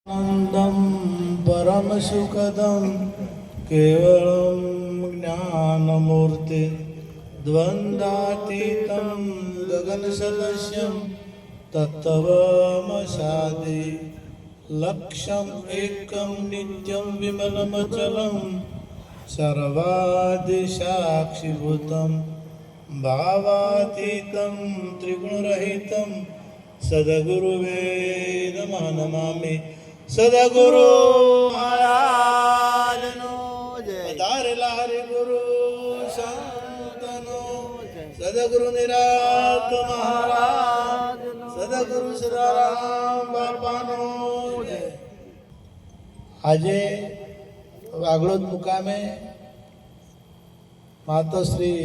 आनन्दं परमसुखदं केवलं ज्ञानमूर्ति द्वन्द्वातीतं गगनसदृशं तत्त्वमसादि लक्ष्यम् एकं नित्यं विमलमचलं सर्वादिसाक्षिभूतं भावातीतं त्रिगुणरहितं सद्गुरुवे नमामि। सद्गुरु महाराज नो जय। पधारेला हरि गुरु संतनो सद्गुरु निरात महाराज सद्गुरु सदाराम बापानो जय। આજે વાગડોદ મુકામે માતોશ્રી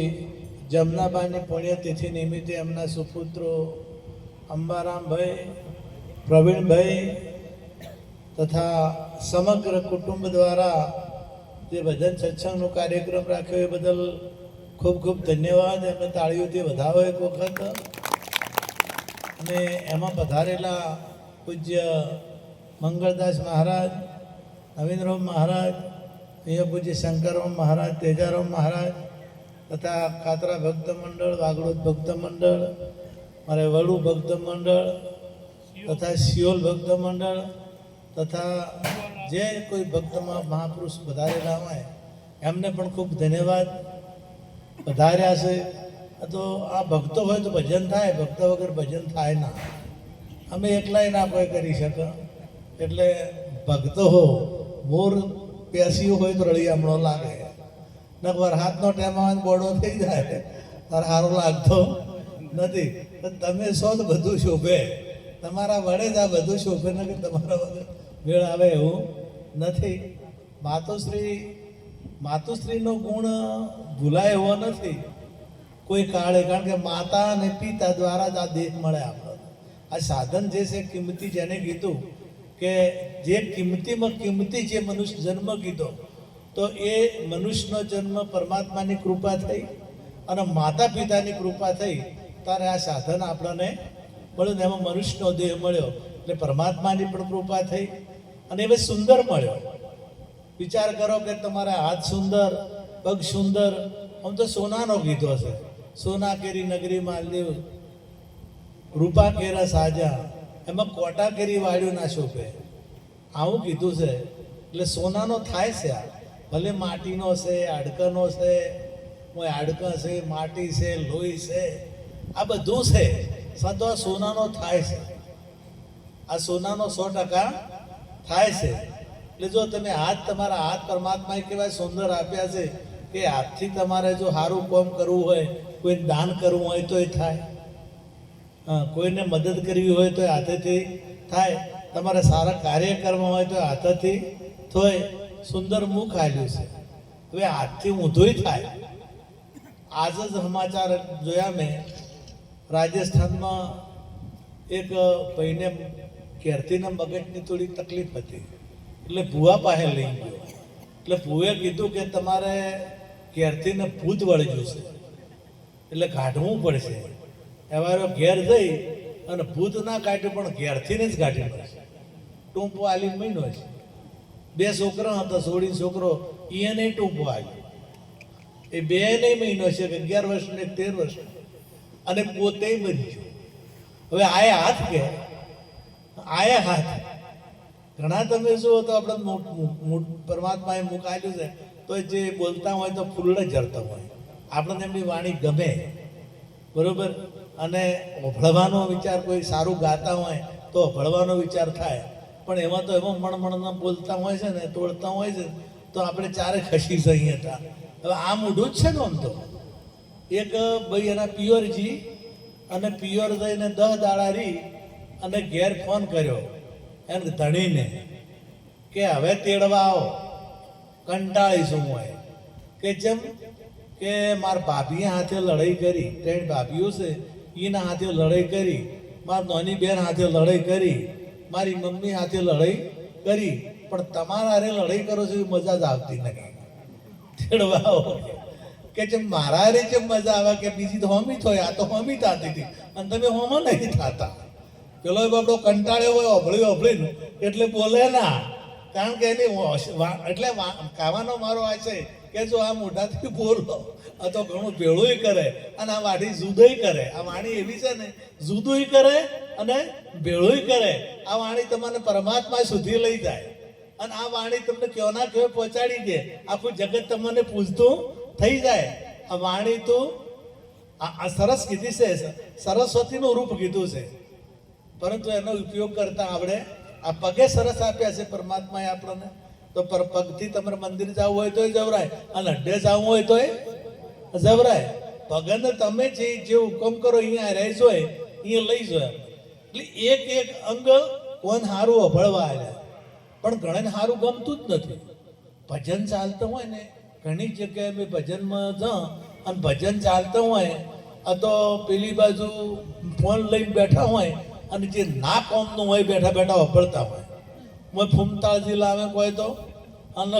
જમનાબાની પુણ્યતિથિ નિમિત્તે એમના સુપુત્રો અંબારામભાઈ, પ્રવીણભાઈ તથા સમગ્ર કુટુંબ દ્વારા જે ભજન સત્સંગનો કાર્યક્રમ રાખ્યો એ બદલ ખૂબ ખૂબ ધન્યવાદ. એમને તાળીઓથી વધાવો એક વખત. અને એમાં પધારેલા પૂજ્ય મંગળદાસ મહારાજ, નવીનરામ મહારાજ, અહીંયા પૂજ્ય શંકરરામ મહારાજ, તેજારામ મહારાજ તથા કાતરા ભક્ત મંડળ, વાગડોદ ભક્ત મંડળ, મારે વડુ ભક્ત મંડળ તથા સિયોલ ભક્ત મંડળ તથા જે કોઈ ભક્તમાં મહાપુરુષ પધારેલા હોય એમને પણ ખૂબ ધન્યવાદ. પધાર્યા છે તો આ ભક્તો હોય તો ભજન થાય, ભક્ત વગર ભજન થાય ના. અમે એકલાય ના કોઈ કરી શકે. એટલે ભક્તો હો મોર પ્યાસીઓ હોય તો રળિયામણો લાગે. નકવાર હાથનો ટેમ આવે બોડો થઈ જાય તારે સારો લાગતો નથી. તમે છો તો બધું શોભે, તમારા વડે જ આ બધું શોભે ને કે તમારા વડે મેળ આવે એવું નથી. માતુશ્રીનો ગુણ ભૂલાય એવો નથી કોઈ કાળે. કારણ કે માતા અને પિતા દ્વારા જ આ દેહ મળે આપણને. આ સાધન જે છે કિંમતી, જેને કીધું કે જે કિંમતીમાં કિંમતી જે મનુષ્ય જન્મ કીધો તો એ મનુષ્યનો જન્મ પરમાત્માની કૃપા થઈ અને માતા પિતાની કૃપા થઈ ત્યારે આ સાધન આપણને મળ્યું ને એમાં મનુષ્યનો દેહ મળ્યો એટલે પરમાત્માની પણ કૃપા થઈ અને એ સુંદર મળ્યો. વિચાર કરો કે તમારા હાથ સુંદર, પગ સુંદર. આમ તો સોનાનો કીધો છે, સોના કેરી નગરી માલદેવ રૂપા કેરા સાજા, એમાં કોટા કેરી વાળ્યું ના શોભે આવું કીધું છે. એટલે સોનાનો થાય છે આ. ભલે માટીનો છે, હાડકાનો છે, હાડકા છે, માટી છે, લોહી છે, આ બધું છે. સંતો આ સોનાનો થાય છે. આ સોનાનો 100% થાય છે. એટલે જો તમે હાથ, તમારા હાથ પરમાત્માએ કેવા સુંદર આપ્યા છે કે હાથથી તમારે જો સારું કામ કરવું હોય, કોઈને દાન કરવું હોય તો એ થાય, કોઈને મદદ કરવી હોય તો હાથેથી થાય, તમારે સારા કાર્ય કરવા હોય તો હાથેથી થાય. સુંદર મુખ આલ્યું છે, હવે હાથથી ઊંધું થાય. આજ જ સમાચાર જોયા મેં, રાજસ્થાનમાં એક ભાઈને ઘેરથીના મગજની થોડી તકલીફ હતી એટલે ભૂવા પાસે લઈ ગયો. એટલે ભૂએ કીધું કે તમારે ઘેરથીને ભૂત વળગ્યું છે એટલે કાઢવું પડશે. એવા ઘેર જઈ અને ભૂત ના કાઢ્યું પણ ઘેરથીને જ કાઢી પડશે. ટૂંપો આલી મહિનો છે. 2 છોકરા હતા, સોળી છોકરો, એને ટૂંપો આવ્યો. એ 2 મહિનો છે, 11 વર્ષને 13 વર્ષ, અને પોતે મરી ગયો. હવે આયા હાથ કે આયા હાથ ઘણા તમે જુઓ તો આપણે પરમાત્માએ મુકાયેલું છે તો જે બોલતા હોય તો ફૂલડે જરતા હોય. આપણને એમની વાણી ગમે, બરોબર. અને ભળવાનો વિચાર, કોઈ સારું ગાતા હોય તો ભળવાનો વિચાર થાય. પણ એમાં તો એમાં મણમણના બોલતા હોય છે ને, તોડતા હોય છે તો આપણે ચારે ખસી જઈએ હતા. હવે આ મૂઢું જ છે ને. આમ તો એક ભાઈ એના પિયરજી, અને પિયર જઈને 10 દાડા રહી અને ઘેર ફોન કર્યો એને ધણીને કે હવે તેડવા આવો, કંટાળીશું હોય. કે જેમ કે મારા ભાભીએ હાથે લડાઈ કરી, 3 ભાભીઓ છે, એના હાથે લડાઈ કરી, મારી નાની બેન હાથે લડાઈ કરી, મારી મમ્મી હાથે લડાઈ કરી, પણ તમારા હારે લડાઈ કરો છો એ મજા જ આવતી નથી. તેડવા આવો કે જેમ મારા હારે જેમ મજા આવે કે બીજી તો હોમી થાય, આ તો હોમી થતી હતી અને તમે હોમાં નહીં થતા. પેલો બાપડો કંટાળ્યો હોય અભળીને એટલે બોલે ના, કારણ કે એની એટલે કહેવાનો મારો આ છે કે જો આ મોઢાથી બોલો આ તો ઘણું ભેળું કરે અને આ વાણી જુદોય કરે. આ વાણી એવી છે ને, જુદું કરે અને ભેળું કરે. આ વાણી તમને પરમાત્મા સુધી લઈ જાય અને આ વાણી તમને કયો ના કયો પહોંચાડી દે. આખું જગત તમને પૂછતું થઈ જાય. આ વાણી તો આ સરસ કીધી છે, સરસ્વતીનું રૂપ કીધું છે, પરંતુ એનો ઉપયોગ કરતા આવડે. આ પગે સરસ આપ્યા છે પરમાત્માએ આપણને, તો પગથી તમારે મંદિર જવું હોય તોય જવરાય અને અડ્ડે જવું હોય તોય જવરાય. પગને તમે જે હુકમ કરો અહીંયા રહેજો, અહીંયા લઈ જાય. એટલે એક એક અંગ કોણ સારું અભળવા આવ્યા, પણ ઘણાને સારું ગમતું જ નથી. ભજન ચાલતું હોય ને, ઘણી જગ્યાએ મેં ભજનમાં જાઉં અને ભજન ચાલતું હોય તો પેલી બાજુ ફોન લઈને બેઠા હોય અને જે ના કોમનું હોય બેઠા બેઠા વાપરતા હોય. મેં ફૂમતાળજી લાવે કોઈ તો અને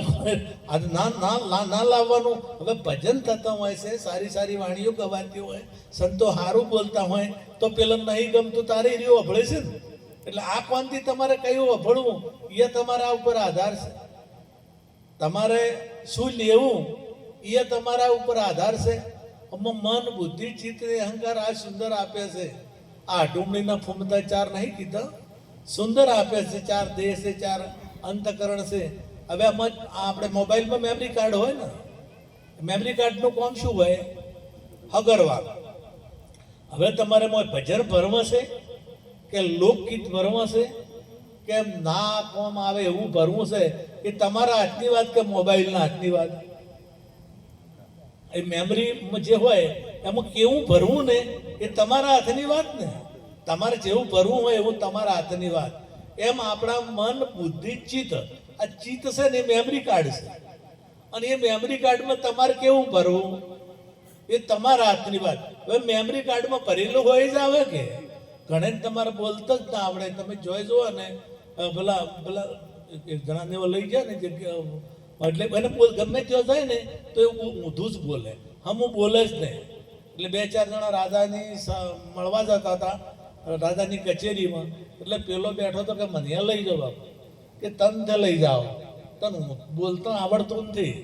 ના લાવવાનું. હવે ભજન થતા હોય છે, સારી સારી વાણીઓ ગવાતી હોય, સંતો સારું બોલતા હોય તો પેલા નહીં ગમતું તારે રહ્યું અભળે છે ને. એટલે આ કોણથી તમારે કયું અભળવું એ તમારા ઉપર આધાર છે. તમારે શું લેવું એ તમારા ઉપર આધાર છે. મન બુદ્ધિ ચિત્ત અહંકાર આ સુંદર આપે છે. આ ડુંગળીના ફૂમતા ચાર નહીં કીધા, સુંદર આપે છે. ચાર દેહ છે, ચાર અંતકરણ છે. હવે આમાં આપણે મોબાઈલમાં મેમરી કાર્ડ હોય ને, મેમરી કાર્ડનું કામ શું હોય? હગરવા. હવે તમારે ભજન ભરવા છે કે લોકગીત ભરવા છે કે ના કોમ આવે એવું ભરવું છે, એ તમારા હાથની વાત કે મોબાઈલના હાથની વાત? એ મેમરીમાં જે હોય એમાં કેવું ભરવું ને એ તમારા હાથની વાત ને. તમારે જેવું ભરવું હોય એવું તમારા હાથની વાત. એમ આપણા મન બુદ્ધિ ચિત્ત, આ ચિત્ત છે ને એ મેમરી કાર્ડ છે, અને એ મેમરી કાર્ડમાં તમારે કેવું ભરવું એ તમારા હાથની વાત. હવે મેમરી કાર્ડમાં ભરેલું હોય જ આવે કે ઘણે તમારે બોલતા જ ના આવડે. તમે જોઈ જુઓ ને, પેલા એક જણાને એવો લઈ જાય ને જગ્યા, એટલે એને ગમે ત્યાં જાય ને તો એવું ઊંધું જ બોલે, હમું બોલે જ નહીં. એટલે બે ચાર જણા રાજાની મળવા જતા હતા રાજાની કચેરીમાં. એટલે પેલો બેઠો તો કે મને લઈ જાઓ બાપુ, કે તને લઈ જાઓ, તને બોલતા આવડતું નથી.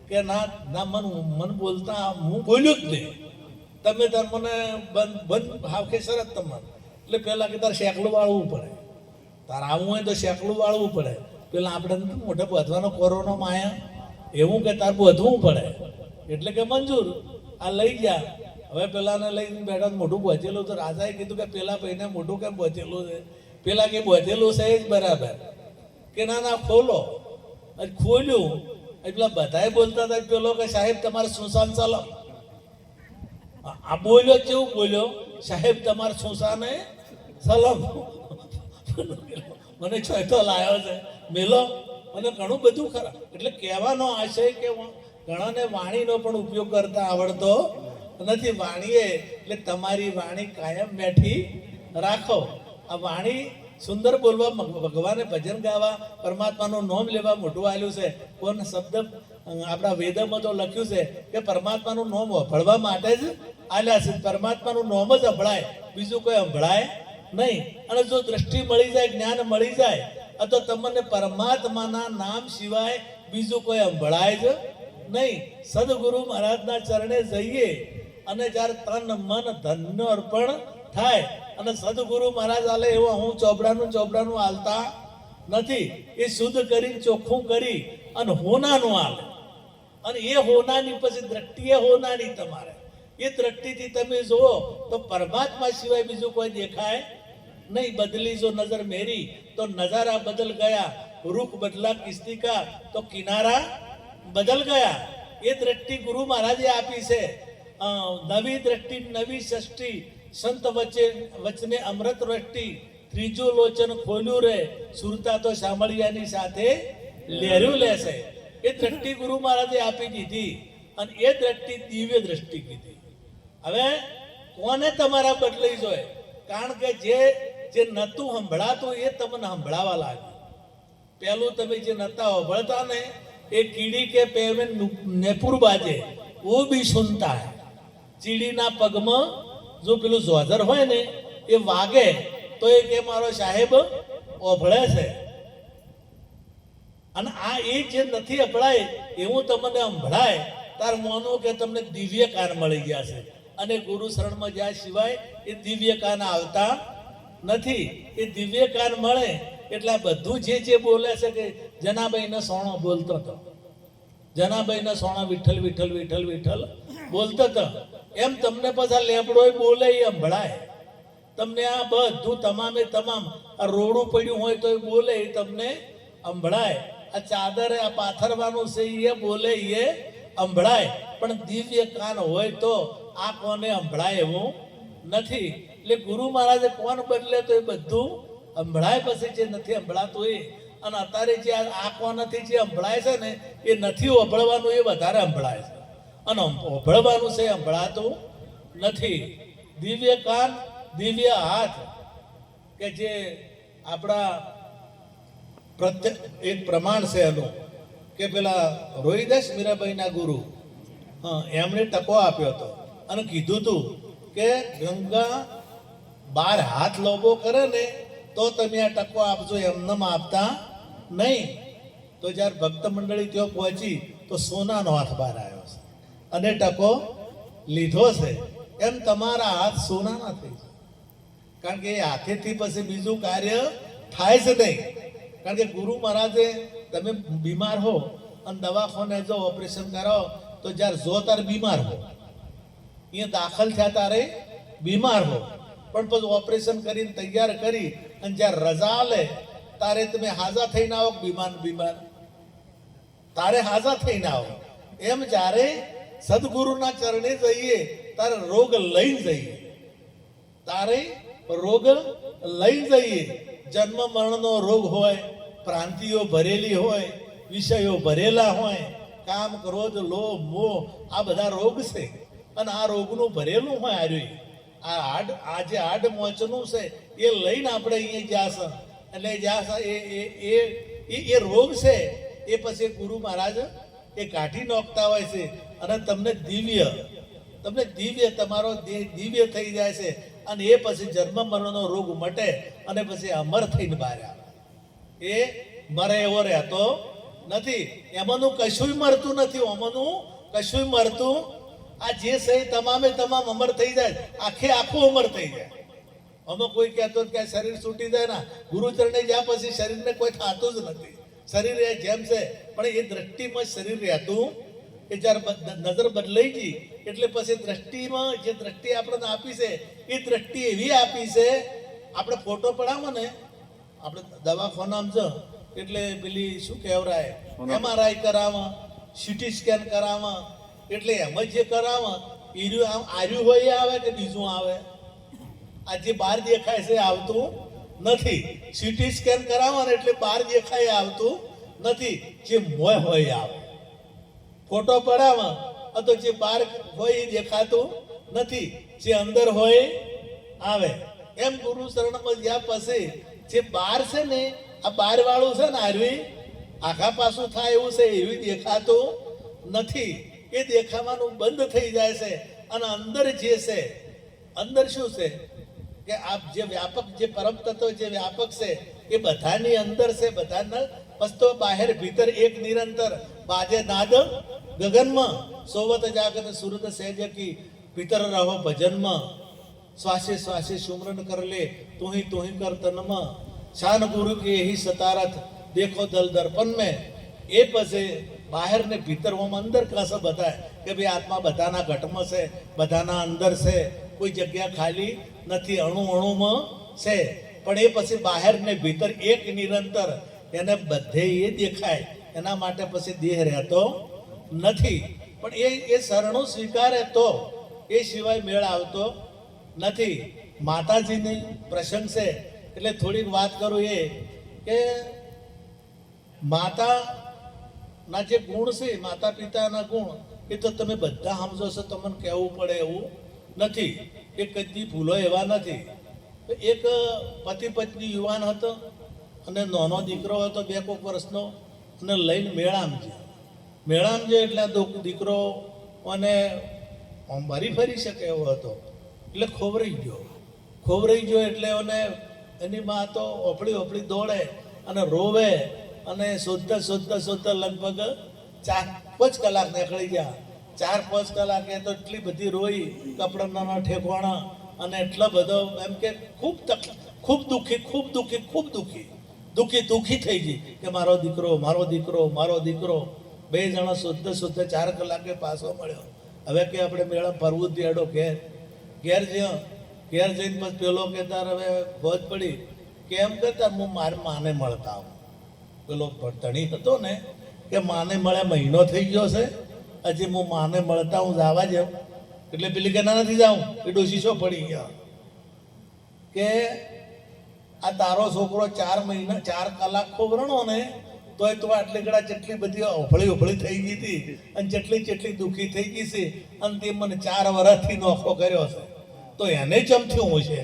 કે ના મન બોલતા હું બોલ્યું જ નહીં, તમે તાર મને બંધ હાવખે શરત તમારે. એટલે પેલા કે તારે શેકલું વાળવું પડે, તારે આવવું હોય તો શેકલું વાળવું પડે. પેલા આપણે મોઢે બધવાનો કોરોનો માયા એવું કે તાર બધવું પડે. એટલે કે મંજૂર, આ લઈ ગયા. હવે પેલાને લઈને બેઠા મોઢું બચેલું તો રાજાએ કીધું કે પેલા ભાઈને મોઢું કેમ બચેલું છે? પેલા કે બચેલું છે જ બરાબર. કે ના ખોલો. ખોલ્યું એટલે બધાએ બોલતા હતા. પેલો કે સાહેબ તમારે સુસાન ચાલો. આ બોલ્યો કેવું બોલ્યો? સાહેબ તમારે સુસાને સલામ. મને ચોથો લાવ્યો છે મેલો, મને ઘણું બધું ખરા. એટલે કહેવાનો આશય કે ઘણાને વાણીનો પણ ઉપયોગ કરતા આવડતો નથી. વાણીએ એટલે તમારી વાણી કાયમ બેઠી રાખો. આ વાણી સુંદર બોલવા, ભગવાને ભજન ગાવા, પરમાત્માનું નામ લેવા મોઢું આલ્યું છે. કોણ શબ્દ આપણા વેદમાં તો લખ્યું છે કે પરમાત્માનું નામ સંભળવા માટે જ આલ્યા છે. પરમાત્માનું નામ જ સંભળાય, બીજું કોઈ સંભળાય નહીં. અને જો દ્રષ્ટિ મળી જાય, જ્ઞાન મળી જાય તો તમને પરમાત્માના નામ સિવાય બીજું કોઈ સંભળાય જ નહીં. સદગુરુ મહારાજના ચરણે જઈએ અને જ્યારે તન મન ધનનો અર્પણ થાય અને સદગુરુ મહારાજ આલે એવો હું ચોપડાનું હાલતા નથી. એ શુદ્ધ કરી ચોખ્ખું કરી અને હોનાનું હાલે. અને એ હોનાની પછી દ્રષ્ટિ એ હોનાની તમારે. એ દ્રષ્ટિથી તમે જુઓ તો પરમાત્મા સિવાય બીજું કોઈ દેખાય નહીં. બદલી જો નજર મેરી તો નજારા બદલ ગયા, રૂખ બદલા કિસ્તી કા તો કિનારા બદલ ગયા. એ દ્રષ્ટિ ગુરુ મહારાજે આપી છે. નવી દ્રષ્ટિ, નવી સૃષ્ટિ, સંત વચને અમૃત વૃષ્ટિ, ત્રીજું લોચન ખોલ્યું રે, સુરતા તો સાંભળ્યાની સાથે લેર્યું લેશે. એ દ્રષ્ટિ ગુરુ મહારાજે આપી દીધી અને એ દ્રષ્ટિ દિવ્ય દ્રષ્ટિ કીધી. હવે કોને તમારા બદલાઈ જોઈએ? કારણ કે જે નતું સંભળાતું એ તમને સંભળાવા લાગ્યું. પહેલું તમે જે નતા સંભળતા ને એ કીડી કે પેવે નેપુર બાજે વો બી સુનતા હૈ. ચીડીના પગમાં જો પેલું જોઝર હોય ને એ વાગે તો એ કે મારો સાહેબ ઓભળે છે. અને આ એ જે નથી અભળાય એવું તમને સંભળાય તાર મોનું કે તમને દિવ્ય કાન મળી ગયા છે. અને ગુરુ શરણમાં જ્યાં સિવાય એ દિવ્ય કાન આવતા નથી. એ દિવ્ય કાન મળે એટલે આ બધું જે બોલે છે કે જનાબાઈને સોણો બોલતો હતો, જનાબાઈને સોણો વિઠ્ઠલ વિઠ્ઠલ વિઠ્ઠલ વિઠ્ઠલ બોલતો હતો, એમ તમને પાછા લેબડો બોલે એ સંભળાય. તમને આ બધું તમામે તમામ આ રોડું પડ્યું હોય તો એ બોલે એ તમને સંભળાય. આ ચાદરે આ પાથરવાનું છે એ બોલે એ સંભળાય. પણ દિવ્ય કાન હોય તો આ કોને સંભળાય એવું નથી. એટલે ગુરુ મહારાજે કોણ બદલે તો એ બધું સંભળાય. પછી જે નથી સંભળાતું એ, અને અત્યારે જે આ કોનાથી જે સંભળાય છે ને એ નથી ઓભળવાનું, એ વધારે સંભળાય છે. અને ઓભળવાનું છે સંભળાતું નથી. દિવ્ય કાન, દિવ્ય હાથ કે જે આપણા એક પ્રમાણ છે એનું કે પેલા રોહિદાસ મીરાબાઈના ગુરુ એમણે ટકો આપ્યો હતો અને કીધું હતું કે ગંગા 12 હાથ લોબો કરે ને તો તમે આ ટકો આપજો, એમનેમ આપતા નહીં. તો જ્યારે ભક્ત મંડળી ત્યાં પહોંચી તો સોનાનો હાથ બહાર આવ્યો છે અને ટકો લીધો છે. એમ તમારા હાથ સોનાના થઈ જાય, કારણ કે એ હાથેથી પછી બીજું કાર્ય થાય છે નહીં. કારણ કે ગુરુ મહારાજે તમે બીમાર હો અને દવાખાને જો ઓપરેશન કરાવો તો જ્યારે જો તારે બીમાર હો, અહીંયા દાખલ થયા તારે બીમાર હો, પણ પછી ઓપરેશન કરીને તૈયાર કરી અને જ્યારે રજા લે તારે તમે હાજા થઈને આવો. બીમાર તારે હાજા થઈને આવો. એમ જ્યારે સદગુરુના ચરણે જઈએ તારે રોગ લઈને જઈએ, તારે રોગ લઈ જઈએ. જન્મ મરણનો રોગ હોય, પ્રાંતિઓ ભરેલી હોય, વિષયો ભરેલા હોય, કામ, ક્રોધ, લોભ, મોહ, આ બધા રોગ છે. અને આ રોગનું ભરેલું હોય આર્યું આ જે હાડ મોચનું છે એ લઈને આપણે અહીંયા જાશે. એટલે એ રોગ છે એ પછી ગુરુ મહારાજ એ કાઢી નાખતા હોય છે. અને તમને દિવ્ય તમારો દેહ દિવ્ય થઈ જાય છે. અને એ પછી જન્મ મરણનો રોગ મટે અને પછી અમર થઈને બહાર આવે. એ મરે એવો રહેતો નથી. એમાંનું કશું મરતું નથી, એમાંનું કશું મરતું. આ જે છે તમામે તમામ અમર થઈ જાય, આખું અમર થઈ જાય. અમે કોઈ કહેતો કે શરીર છૂટી જાય ના, ગુરુચરણે જ્યાં પછી શરીરને કોઈ થતું જ નથી. શરીર એ જેમ છે પણ એ દ્રષ્ટિમાં શરીર રહેતું. એ જ્યારે નજર બદલાઈ ગઈ એટલે પછી દ્રષ્ટિમાં જે દ્રષ્ટિ આપણને આપી છે એ દ્રષ્ટિ એવી આપી છે. આપણે ફોટો પડાવો ને, આપણે દવાખાનામાં જ એટલે પેલી શું કહેવાય MRI કરાવવા, CT સ્કેન કરાવવા, એટલે એમ જ જે કરાવવા આમ આર્યું હોય એ આવે કે બીજું આવે. આ જે બહાર દેખાય છે આવતું નથી. CT સ્કેન કરાવવા ને એટલે બહાર દેખાય આવતું નથી, જે મોય હોય આવે. ફોટો પડાવવા તો જે બહાર હોય એ દેખાતું નથી, જે અંદર હોય આવે. એમ ગુરુ શરણમાં જ્યાં પછી જે બહાર છે ને આ બહાર વાળું છે ને આરવી આખા પાછું થાય એવું છે એવી દેખાતું નથી. એ દેખાવાનું બંધ થઈ જાય છે. અને અંદર જે છે, અંદર શું છે કે આ જે વ્યાપક જે પરમ તત્વ જે વ્યાપક છે એ બધાની અંદર છે. બધાના વસ્તુ બહાર ભીતર એક નિરંતર બાજે નાદ ગગનમાં સોવત જાગત સુરત સહેજ કી ભીતર રહો ભજનમાં શ્વાસે શ્વાસે સુમરન કર લે તુહી કર તનમાં શાન ગુરુ કે यही सतारथ देखो दल दर्पण में. એ પછી બહાર ને ભીતર હોમ અંદર કસ બતાય કે ભાઈ આત્મા બધાના ઘટમાં છે, બધાના અંદર છે, કોઈ જગ્યા ખાલી નથી, અણુમાં છે. પણ એ પછી બહાર ને ભીતર એક નિરંતર એને બધે એ દેખાય. એના માટે પછી દેહ રહેતો નથી. પણ એ શરણો સ્વીકારે તો એ સિવાય મેળ આવતો નથી. માતાજીની પ્રસંગ છે એટલે થોડીક વાત કરું એ કે માતાના જે ગુણ છે, માતા પિતાના ગુણ એ તો તમે બધા સમજો છો, તમને કહેવું પડે એવું નથી. એ કદી ભૂલો એવા નથી. એક પતિ પત્ની યુવાન હતો અને નાનો દીકરો હતો 2 વર્ષનો, અને લઈને મેળામ જે એટલે દીકરો અને ફરી શકે એવો હતો. એટલે ખોવરાઈ ગયો એટલે એને એની માં તો ઓફળી દોડે અને રોવે અને શોધતા લગભગ 4-5 કલાક નીકળી ગયા. 4-5 કલાકે તો એટલી બધી રોઈ, કપડાના ઠેકવાણા, અને એટલો બધો એમ કે ખૂબ દુઃખી થઈ ગઈ કે મારો દીકરો. 2 જણા શોધતા 4 કલાકે પાછો મળ્યો. હવે કે આપણે મેળા ફરવું જ હેડો ઘેર જઈને પછી પેલો કે તાર હવે ભોજ પડી કે એમ કરતા હું મારી માને મળતા આવું. પેલો ધણી હતો ને કે માને મળે મહિનો થઈ ગયો છે, હજી હું માને મળતા હું જવા જાઉં. એટલે પેલી કે ના નથી જાઉં, એ ડોશી શું પડી ગયા કે આ તારો છોકરો 4 કલાક ખોબરણો ને તોય તો આટલી ગળા જેટલી બધી ઓફળી થઈ ગઈ હતી અને જેટલી દુઃખી થઈ ગઈ છે, અને તે મને 4 વર્ષથી નોખો કર્યો છે, તો એને ચમથ્યું હું છે.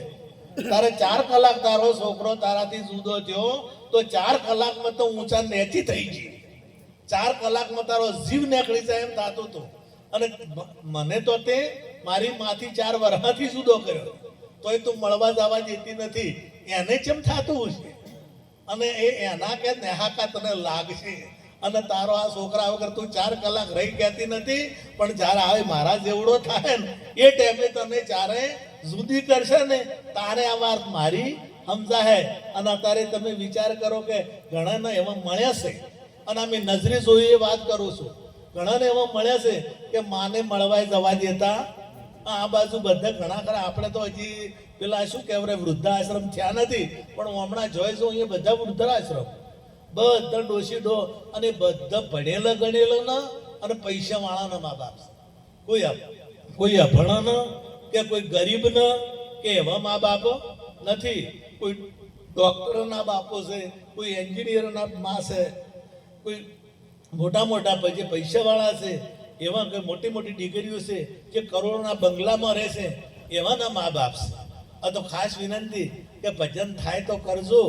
તારે 4 કલાક તારો છોકરો તારાથી જુદો થયો તો 4 કલાકમાં તો ઊંચા નેચી થઈ ગઈ. 4 કલાકમાં તારો જીવ નીકળી જાય એમ થતું હતું. અને મને તો તે મારી માથી 4 વર્ષથી જુદો કર્યો, તોય તું મળવા જવા જતી નથી, એને કેમ થતું છે? અને એના કે નેહાકા તને લાગશે. અને તારો આ છોકરા વગર તું 4 કલાક રહી ગયાતી નથી, પણ જ્યારે આવે મારા જેવડો થાય ને એ ટાઈમે તને જ્યારે જુદી કરશે ને તારે આ વાત મારી સમજાય. અને અત્યારે તમે વિચાર કરો કે ઘણાને એવા મળ્યા છે, અને અમે નજરે જોઈ એ વાત કરું છું, ઘણાને એવા મળ્યા છે કે માને મળવાય જવા દેતા. આ બાજુ બધા ઘણા ખરા, આપણે તો હજી પેલા શું કહેવાય વૃદ્ધાશ્રમ થયા નથી, પણ હું હમણાં જોઈશું અહીંયા બધા વૃદ્ધાશ્રમ, બધા ડોશીડો, અને બધા ભણેલા ગણેલા અને પૈસાવાળાના મા બાપ. કોઈ અભણ કે કોઈ ગરીબ કે એવા મા બાપ નથી. કોઈ ડોક્ટરના બાપો છે, કોઈ એન્જિનિયરના મા છે, કોઈ મોટા જે પૈસાવાળા છે, એવા કોઈ મોટી ડિગ્રીઓ છે, જે કરોડોના બંગલામાં રહે છે, એવાના મા બાપ છે. આ તો ખાસ વિનંતી કે ભજન થાય તો કરજો,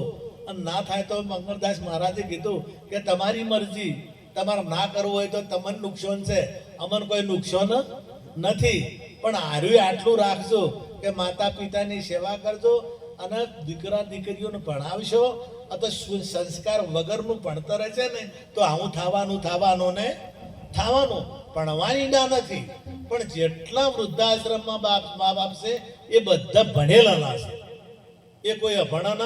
અને ના થાય તો મંગળદાસ મહારાજે કીધું કે તમારી મરજી, તમારે ના કરવું હોય તો તમને નુકસાન છે, અમને કોઈ નુકસાન નથી. પણ હાર્યું આટલું રાખજો કે માતા પિતાની સેવા કરજો, અને દીકરા દીકરીઓને ભણાવશો. આ તો સંસ્કાર વગરનું ભણતર છે ને તો આવું થવાનું ને થવાનું. ભણવાની ના નથી, પણ જેટલા વૃદ્ધાશ્રમમાં મા બાપ છે એ બધા ભણેલા છે, એ કોઈ અભણ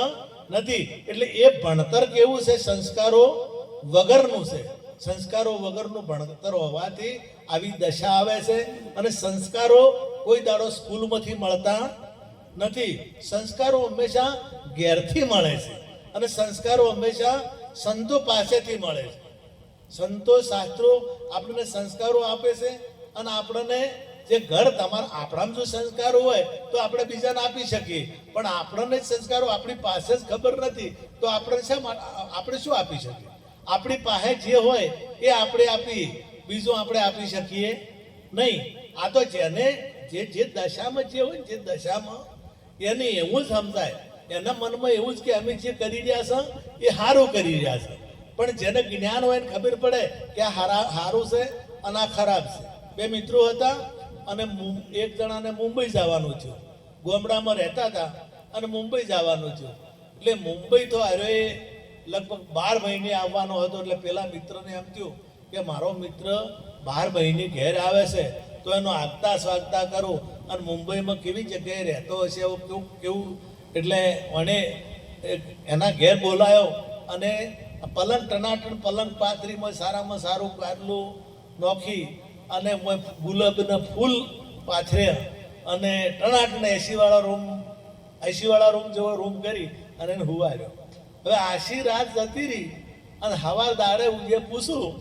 નથી. એટલે એ ભણતર કેવું છે? સંસ્કારો વગરનું છે. સંસ્કારો વગરનું ભણતર હોવાથી આવી દશા આવે છે. અને સંસ્કારો કોઈ દાડો સ્કૂલમાંથી મળતા નથી. સંસ્કારો હંમેશા ઘેરથી મળે છે, અને સંસ્કારો હંમેશા સંતો પાસેથી મળે છે. સંતો શાસ્ત્રો આપણને સંસ્કારો આપે છે, અને આપણને જે ઘર આપણામાં જો સંસ્કારો હોય તો આપણે બીજાને આપી શકીએ, પણ આપણને સંસ્કારો આપણી પાસે જ ખબર નથી તો આપણે શું આપી શકીએ? આપણી પાસે જે હોય એ આપણે આપી, બીજું આપણે આપી શકીએ નહીં. આ તો જેને જે દશામાં જે હોય જે દશામાં એને એવું જ સમજાય, એના મનમાં એવું જ કે અમે જે કરી રહ્યા છે એ સારું કરી રહ્યા છે. પણ જેને જ્ઞાન હોય ને ખબર પડે કે આ સારું છે અને આ ખરાબ છે. 2 મિત્રો હતા, અને એક જણાને મુંબઈ જવાનું થયું, ગામડામાં રહેતા હતા અને મુંબઈ જવાનું થયું. એટલે મુંબઈ તો અરે લગભગ 12 મહિને આવવાનો હતો. એટલે પેલા મિત્રને એમ થયું કે મારો મિત્ર 12 મહિને ઘેર આવે છે તો એનો આગતા સ્વાગતા કરું, અને મુંબઈમાં કેવી જગ્યાએ રહેતો હશે એવું કેવું. એટલે મને એના ઘેર બોલાયો, અને પલંગ ટનાટન પલંગ પાથરીમાં સારામાં સારું ગાદલું નોખી, અને ગુલાબના ફૂલ પાથર્યા, અને ટનાટન એસીવાળા રૂમ જેવો રૂમ કરી અને એને હુવાર્યો. હવે આશી રાત જતી રહી, અને હવાર દાડે હું જે પૂછું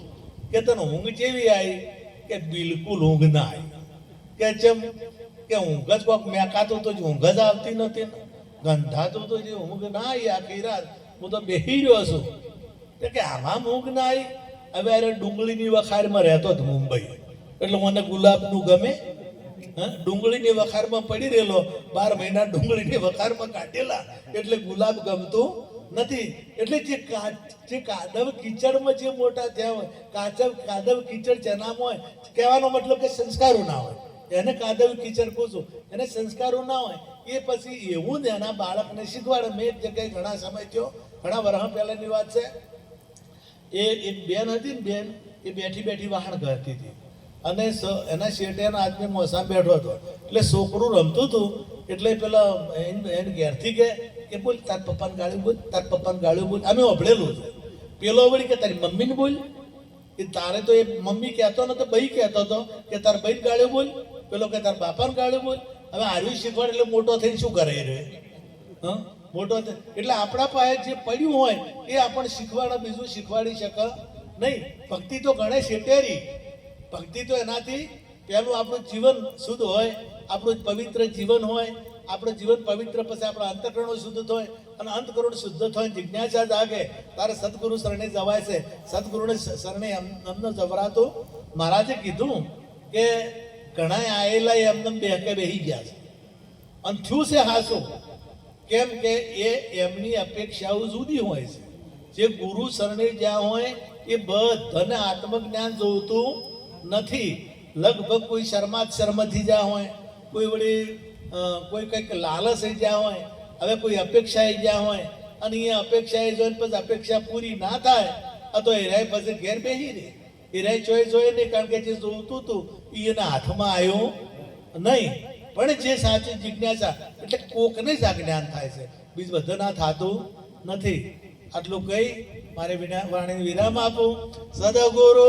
કે તને ઊંઘ જેવી આવી? કે બિલકુલ ઊંઘ ના આવી. કે જેમ કે ઊંઘ જ કોઈક મેકાતું તો ઊંઘ જ આવતી નથી, ગંધાતું તો જે ઊંઘ ના આવી. આખી રાત હું તો બેસી રહ્યો છું કે આમાં ઊંઘ ના આવી. હવે અરે ડુંગળીની વખારમાં રહેતો હતો મુંબઈ, એટલે મને ગુલાબનું ગમે. ડુંગળીની વખારમાં પડી રહેલો, 12 મહિના ડુંગળીની વખારમાં કાઢેલા, એટલે ગુલાબ ગમતું નથી. એટલે જે કાદવ કીચડમાં જે મોટા થયા હોય, કાદવ કીચડ જેનામાં હોય, કહેવાનો મતલબ કે સંસ્કારો ના હોય, એને કાદવ કીચડ કહું છું. એને સંસ્કારો ના હોય, એ પછી એવું જ એના બાળકને શીખવાડે. મેં એક જગ્યાએ ઘણા સમય થયો, ઘણા વર્ષ પહેલાની વાત છે, એ એક બેન હતી ને, બેન એ બેઠી બેઠી વાહણ કરતી હતી અને એના શેઠિયાના આદમી મોસામાં બેઠો હતો. એટલે છોકરું રમતું હતું એટલે પેલા એને ઘેરથી કે બોલ તાર પપ્પાને ગાળ્યું બોલ, તાર પપ્પાને ગાળ્યું બોલ. અમે ઓભળેલું હતું. પેલો વળી કે તારી મમ્મીને બોલ. એ તારે તો એ મમ્મી કહેતો નતો, બઈ કહેતો હતો કે તાર બઈ ગાળ્યું બોલ. પેલો કે તાર બાપાને ગાળ્યું બોલ. હવે આર્યું શીખવાડ એટલે મોટો થઈને શું કરે રે? હા, મોટો એટલે આપણા પાસે જે પડ્યું હોય એ આપણને શીખવાડે, બીજું શીખવાડી શકે નહીં. ભક્તિ તો ગણે શેટેરી. ભક્તિ તો એનાથી પહેલું આપણું જીવન શુદ્ધ હોય, આપણું પવિત્ર જીવન હોય. આપણું જીવન પવિત્ર પછી આપણા અંતઃકરણો શુદ્ધ થાય અને અંતઃકરણ શુદ્ધ થાય, જિજ્ઞાસા જાગે, તારે સદગુરુ શરણે જવાય છે. સદગુરુને શરણે અમને જવરાતું. મહારાજે કીધું કે ઘણા આયેલા એમને બેહકે બેહી ગયા છે અને થયું છે હાસું. કેમ કે એ એમની અપેક્ષાઓ જુદી હોય છે. જે ગુરુ શરણે જ્યાં હોય એ બધાને આત્મજ્ઞાન જોતું નથી. લગભગ કોઈ શર્માથી જ્યાં હોય, કોઈ વળી કોઈ કંઈક લાલચ થઈ જ્યાં હોય, હવે કોઈ અપેક્ષાએ જ્યાં હોય અને એ અપેક્ષાએ જોઈને પછી અપેક્ષા પૂરી ના થાય તો હેરાય પછી ઘેર બેસી રહે. હેરાય જોઈ નહીં, કારણ કે જે જોતું હતું એના હાથમાં આવ્યું નહીં. પણ જે સાચી જિજ્ઞાસા એટલે કોકને જ આ જ્ઞાન થાય છે, બીજ બધાના થતું નથી. આટલું કહી મારે વાણીને વિરામ આપું. સદગુરુ